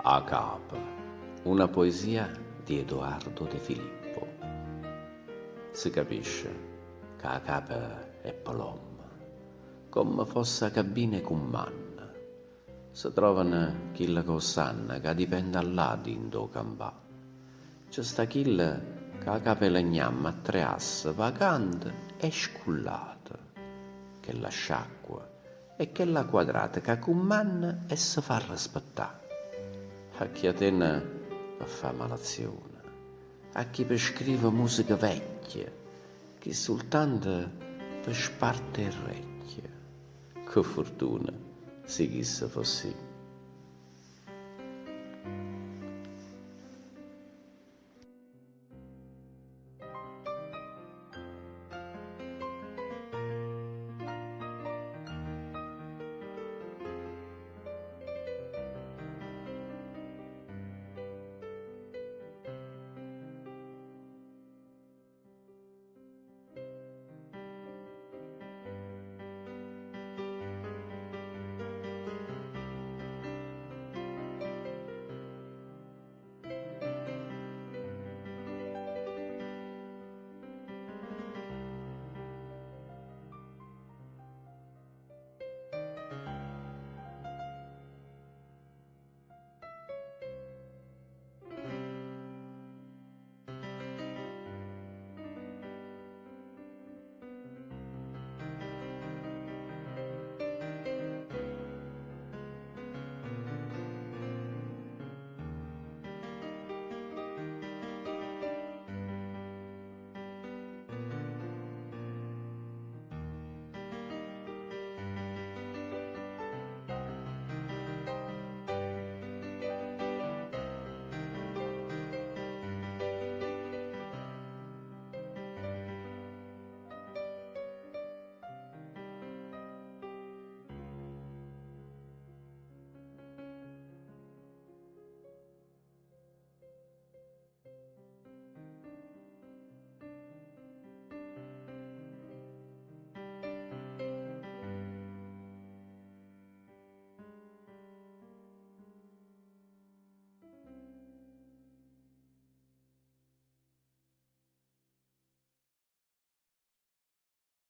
A Cap, una poesia di Edoardo De Filippo. Si capisce che a Cap è Palom, come fosse cabine con man. Si trovano chilla cossanna che dipende all'adi in do campà. C'è sta chilla che a Cap è legnamma a tre asse, vacante e scullata, che la sciacqua e che la quadrata che con man e si fa rispettare. A chi a tenne per fa malazione, a chi per scrive musica vecchia, chi soltanto per sparte e recchia. Che fortuna se chi se fossi.